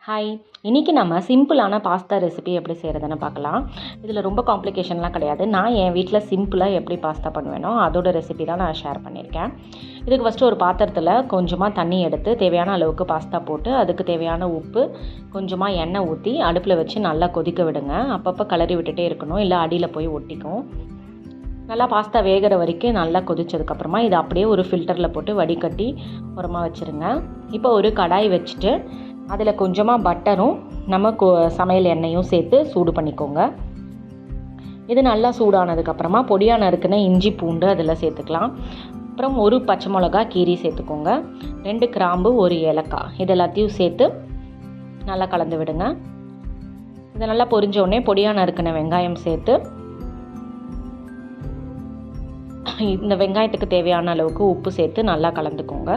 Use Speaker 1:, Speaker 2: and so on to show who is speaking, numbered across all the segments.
Speaker 1: Hi, இன்றைக்கி நம்ம சிம்பிளான பாஸ்தா ரெசிபி எப்படி செய்கிறதுன்னு பார்க்கலாம். இதில் ரொம்ப காம்ப்ளிகேஷன்லாம் கிடையாது. நான் என் வீட்டில் சிம்பிளாக எப்படி பாஸ்தா பண்ணுவேனோ அதோட ரெசிபி தான் நான் ஷேர் பண்ணியிருக்கேன். இதுக்கு ஃபஸ்ட்டு ஒரு பாத்திரத்தில் கொஞ்சமாக தண்ணி எடுத்து தேவையான அளவுக்கு பாஸ்தா போட்டு அதுக்கு தேவையான உப்பு, கொஞ்சமாக எண்ணெய் ஊற்றி அடுப்பில் வச்சு நல்லா கொதிக்க விடுங்க. அப்பப்போ கிளறி விட்டுட்டே இருக்கணும், இல்லை அடியில் போய் ஒட்டிக்கும். நல்லா பாஸ்தா வேகிற வரைக்கும் நல்லா கொதிச்சதுக்கப்புறமா இதை அப்படியே ஒரு ஃபில்டரில் போட்டு வடிகட்டி உரமாக வச்சுருங்க. இப்போ ஒரு கடாய் வச்சுட்டு அதில் கொஞ்சமாக பட்டரும் நம்ம சமையல் எண்ணெயும் சேர்த்து சூடு பண்ணிக்கோங்க. இது நல்லா சூடானதுக்கப்புறமா பொடியாக நறுக்குன இஞ்சி பூண்டு அதில் சேர்த்துக்கலாம். அப்புறம் ஒரு பச்சை மிளகா கீரி சேர்த்துக்கோங்க, 2 கிராம்பு, 1 ஏலக்காய், இது எல்லாத்தையும் சேர்த்து நல்லா கலந்து விடுங்க. இதை நல்லா பொரிஞ்ச உடனே பொடியாக நறுக்குன வெங்காயம் சேர்த்து இந்த வெங்காயத்துக்கு தேவையான அளவுக்கு உப்பு சேர்த்து நல்லா கலந்துக்கோங்க.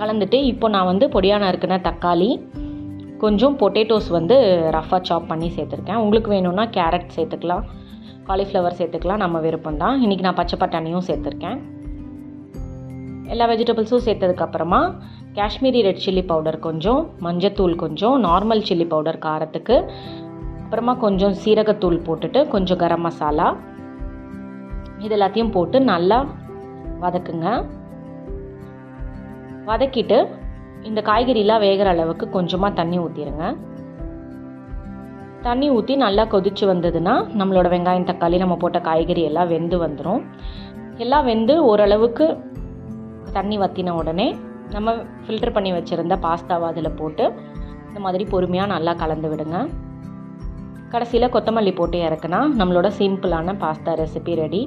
Speaker 1: கலந்துட்டு இப்போ நான் பொடியாக நறுக்குன தக்காளி, கொஞ்சம் பொட்டேட்டோஸ் ரஃபாக சாப் பண்ணி சேர்த்துருக்கேன். உங்களுக்கு வேணும்னா கேரட் சேர்த்துக்கலாம், காலிஃப்ளவர் சேர்த்துக்கலாம், நம்ம விருப்பம்தான். இன்றைக்கி நான் பச்சை பட்டாணியும் சேர்த்துருக்கேன். எல்லா வெஜிடபிள்ஸும் சேர்த்ததுக்கப்புறமா காஷ்மீரி ரெட் சில்லி பவுடர் கொஞ்சம், மஞ்சத்தூள் கொஞ்சம், நார்மல் சில்லி பவுடர் காரத்துக்கு, அப்புறமா கொஞ்சம் சீரகத்தூள் போட்டுட்டு கொஞ்சம் கரம் மசாலா, இது எல்லாத்தையும் போட்டு நல்லா வதக்குங்க. வதக்கிட்டு இந்த காய்கறிலாம் வேகிற அளவுக்கு கொஞ்சமாக தண்ணி ஊற்றிடுங்க. தண்ணி ஊற்றி நல்லா கொதித்து வந்ததுன்னா நம்மளோட வெங்காயம், தக்காளி, நம்ம போட்ட காய்கறி எல்லாம் வெந்து வந்துடும். எல்லாம் வெந்து ஓரளவுக்கு தண்ணி வற்றின உடனே நம்ம ஃபில்டர் பண்ணி வச்சுருந்த பாஸ்தாவை அதில் போட்டு இந்த மாதிரி பொறுமையாக நல்லா கலந்து விடுங்க. கடைசியில் கொத்தமல்லி போட்டு இறக்குனா நம்மளோட சிம்பிளான பாஸ்தா ரெசிபி ரெடி.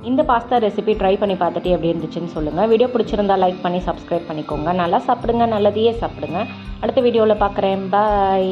Speaker 1: இந்த பாஸ்தா ரெசிபி ட்ரை பண்ணி பார்த்துட்டு எப்படி இருந்துச்சுன்னு சொல்லுங்கள். வீடியோ பிடிச்சிருந்தா லைக் பண்ணி சப்ஸ்கிரைப் பண்ணிக்கோங்க. நல்லா சாப்பிடுங்க, நல்லதையே சாப்பிடுங்க. அடுத்த வீடியோவில் பார்க்குறேன். பாய்.